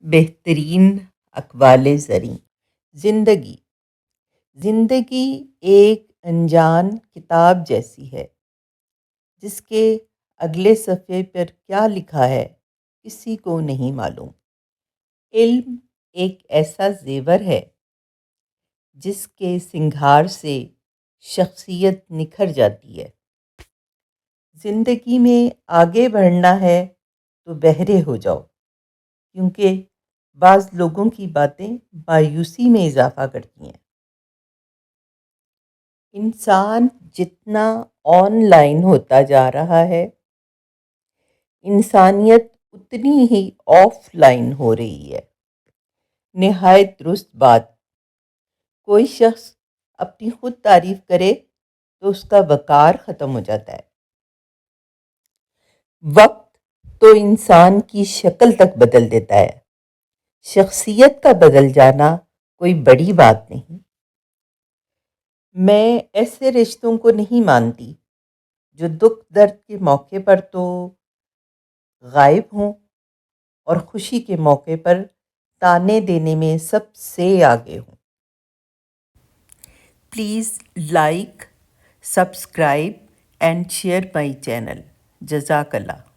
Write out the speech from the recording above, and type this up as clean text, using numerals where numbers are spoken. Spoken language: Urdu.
بہترین اقوال زریں۔ زندگی ایک انجان کتاب جیسی ہے جس کے اگلے صفحے پر کیا لکھا ہے کسی کو نہیں معلوم۔ علم ایک ایسا زیور ہے جس کے سنگھار سے شخصیت نکھر جاتی ہے۔ زندگی میں آگے بڑھنا ہے تو بہرے ہو جاؤ، کیونکہ بعض لوگوں کی باتیں مایوسی میں اضافہ کرتی ہیں۔ انسان جتنا آن لائن ہوتا جا رہا ہے، انسانیت اتنی ہی آف لائن ہو رہی ہے۔ نہایت درست بات۔ کوئی شخص اپنی خود تعریف کرے تو اس کا وقار ختم ہو جاتا ہے۔ وقت تو انسان کی شکل تک بدل دیتا ہے، شخصیت کا بدل جانا کوئی بڑی بات نہیں۔ میں ایسے رشتوں کو نہیں مانتی جو دکھ درد کے موقع پر تو غائب ہوں اور خوشی کے موقع پر تانے دینے میں سب سے آگے ہوں۔ Please like, subscribe and share my channel. جزاک اللہ۔